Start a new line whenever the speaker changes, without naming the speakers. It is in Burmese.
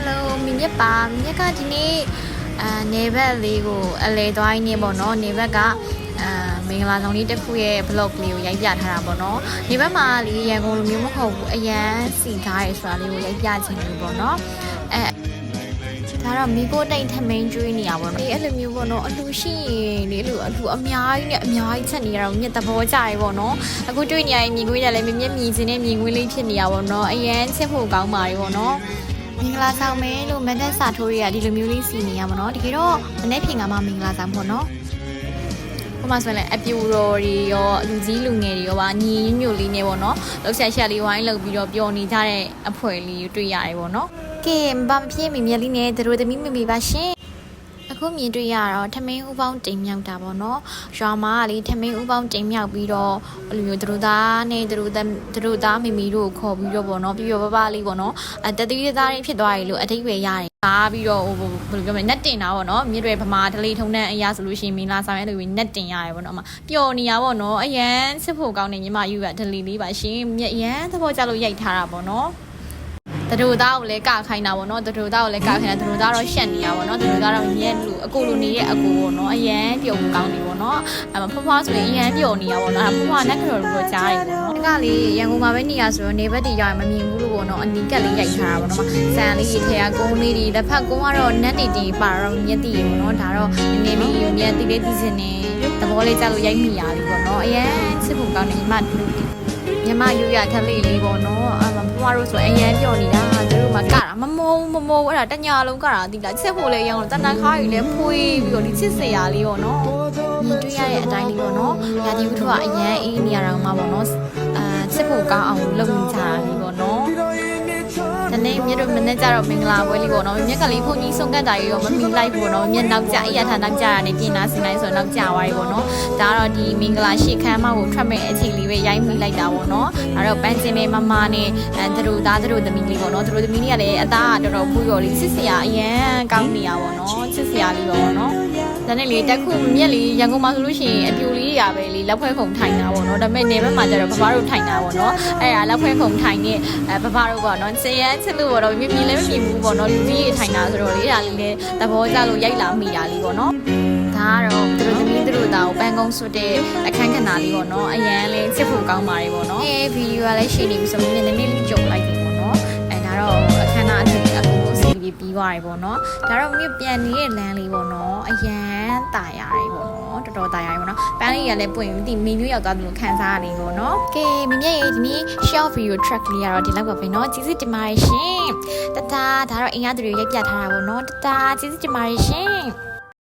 Hello 明日吧，明日家今天နေဘက်လေးကိုအလေသွားရင်းနေပေါ့နော်နေဘက်ကမင်္ဂလာဆောင်လေးတစ်ခုရဲ့ vlog လေးကိုရိုက်ပြထားတာပေါ့နော်နေဘက်မှာလေရန်ကုန်လိုမျိုးမဟုတ်ဘူးအရန်စီထားရဲဆိုတာလေးကိုရိုက်ပြချင်တယ်ပေါ့နော်ဒါတော့မိကိုတိတ်ထမင်းကျွေးနေရပါတော့အဲ့လိုမျိုးပေါ့နော်အလူရှိရင်လေအလူအများကြီးနဲ့အများကြီးချက်နေရတော့မြက်သဘောကျရေပေါ့နော်အခုတွေ့နေရရင်မြင်ကွေးတယ်လည်းမြင်မြင်စင်းနဲ့မြင်ကွေးလေးဖြစ်နေရပါတော့အရန်ချက်ဖို့ကောင်းပါရေပေါ့နော်မင်္ဂလာဆောင်မဲလို့မန်တက်စာထိုးရဒီလိုမျိုးလေးစီနေရမှာနော်တကယ်တော့မနေ့ဖြင်ကမှမင်္ဂလာဆောင်ပေါ့နော်ဟိုမှာဆိုရင်အပြူတော်တွေရောလူကြီးလူငယ်တွေရောပါညီညွတ်လေးနေပေါ့နော်လောက်ဆက်ချက်လေးဝိုင်းလောက်ပြီးတော့ပျော်နေကြတဲ့အဖွဲလေးတွေ့ရတယ်ပေါ့နော်ကဲဘာမဖြစ်မိမြက်လေးနဲ့တို့သမီးမိပါရှင်အခုမြင်တွေ့ရတော့ထမင်းဥပေါင်းတိမ်မြောက်တာပေါ့နော်ရွာမှာလေထမင်းဥပေါင်းတိမ်မြောက်ပြီးတော့ဘယ်လိုမျိုးတို့သားနဲ့တို့သားမိမိတို့ခေါ်ပြီးတော့ပေါ့နော်ပြပပလေးပေါ့နော်တတိယသားလေးဖြစ်သွားပြီလို့အတိတ်ပဲရတယ်အားပြီးတော့ဟိုဘယ်လိုပြောမလဲနက်တင်တာပေါ့နော်မြစ်တွေဗမာဒလေးထုံတဲ့အရာဆိုလို့ရှိရင်မင်္ဂလာဆောင်ရဲ့လိုနက်တင်ရတယ်ပေါ့နော်အမပျော်နေရပေါ့နော်အရန်စစ်ဖို့ကောင်းနေညီမယူရဒလီလေးပါရှင်မြက်ရန်သဘောကျလို့ရိုက်ထားတာပေါ့နော်တတို့သားကိုလည်းကခိုင်းတာပေါ့နော်တတို့သားကိုလည်းကခိုင်းတာတတို့သားတော့ရှက်နေရပါတော့တတို့သားတော့ညက်လူအကိုလိုနေရဲ့အကိုပေါ့နော်အရန်ပျော်ဖို့ကောင်းနေပေါ့နော်ဖွားဆိုရင်အရန်ပျော်နေရပေါ့နော်ဖွားနက်ခတော်လို့ကြားရတယ်ပေါ့နော်ကလေးရန်ကုန်မှာပဲနေရဆိုတော့နေဘက်တီရောက်ရင်မမြင်ဘူးလို့ပေါ့နော်အနီးကပ်လေးရိုက်ထားတာပေါ့နော်ဆန်လေးရေထဲကကုန်းလေးတွေတစ်ဖက်ကုန်းကတော့နက်တီပါတော့ညက်တီပေါ့နော်ဒါတော့နေနေလေးညက်တီလေးတီစင်နေသဘောလေးကြလို့ရိုက်မိရလေးပေါ့နော်အရန်စစ်ဖို့ကောင်းနေညီမယူရထက်လေးလေးပေါ့နော်ဖွားတို့ဆိုအရန်ပျော်နေတာတို့မှကတာမမုံအဲ့ဒါတညာလုံးကတာတိလားချစ်ဖို့လည်းရအောင်တန်တန်ခါးကြီးလည်းဖွေးပြီးတော့ဒီချစ်စရာလေးပေါ့နော်ညီတွေ့ရတဲ့အတိုင်းလေးပေါ့နော်ရာသီဥတုကအရန်အေးနေရတော့မှပေါ့နော်ချစ်ဖို့ကောင်းအောင်လုပ်နေကြတာလေးပေါ့နော်တနေ့မြတ်တို့မနေ့ကျတော့မင်္ဂလာပွဲလေးပေါ့နော်မြက်ကလေးဖုန်ကြီးဆုံးကတ်တာကြီးရောမမီလိုက်ဘူးပေါ့နော်မြက်နောက်ကျအရာထားနောက်ကျရတယ်ပြင်နာစင်လိုက်ဆိုတော့နောက်ကျသွားပြီပေါ့နော်ဒါကတော့ဒီမင်္ဂလာရှေ့ခမ်းမကိုထွက်မဲ့အချိန်လေးပဲရိုက်မိလိုက်တာပေါ့နော်ဒါတော့ပန်းစင်မဲမမနဲ့တို့သားတို့သမီးလေးပေါ့နော်တို့သမီးလေးကလည်းအသားတော်တော်ပူရော်လေးစစ်စရာအရန်ကောင်းနေရပေါ့နော်စစ်စရာလေးပေါ့နော်ဒါနဲ့လေတက်ခုမြက်လေးရန်ကုန်မှာဆိုလို့ရှိရင်အပြူလေးရပဲလေလက်ဖွဲခုံထိုင်တာပေါ့နော်ဒါပေမဲ့နေဘက်မှာကျတော့ဘဘတို့ထိုင်တာပေါ့နော်အဲ့ဒါလက်ဖွဲခုံထိုင်နေဘဘတို့ပေါ့နော်စေရန်ချစ်လို့တော့မြင်လည်းမမြင်ဘူးပေါ့နော်လူကြီးထိုင်တာဆိုတော့လေအဲ့ဒါလေးလည်းသဘောကျလို့ရိုက်လာမိတာလေးပေါ့နော်ဒါကတော့တို့သမီးတို့သားကိုပန်းကုန်းဆွတ်တဲ့အခန်းခဏလေးပေါ့နော်အရန်လေးချစ်ဖို့ကောင်းပါတယ်ပေါ့နော်ဗီဒီယိုကလည်းရှင်းနေပြီဆိုတော့နည်းနည်းလေးကြုံလိုက်ပြီပေါ့နော်ဒါတော့အခန်းအထက်အကူအစီပြီးသွားပြီပေါ့နော်ဒါတော့မြပြန်နေတဲ့လမ်းလေးပေါ့နော်အရန်တာရတယ်ပေါ့နော်တော်တော်တာရတယ်ပေါ့နော်ပန်းလေးရလည်းပွင့်ပြီးမီနူးရောက်သွားတယ်လို့ခံစားရတယ်ပေါ့နော်ကဲမမြရဲ့ဒီနေ့ short video track လေးကတော့ဒီလောက်ပါပဲနော်ကျေးဇူးတင်ပါတယ်ရှင်တတာဒါတော့အင်အားသူတွေရိုက်ပြထားတာပေါ့နော်တတာကျေးဇူးတင်ပါတယ်ရှင်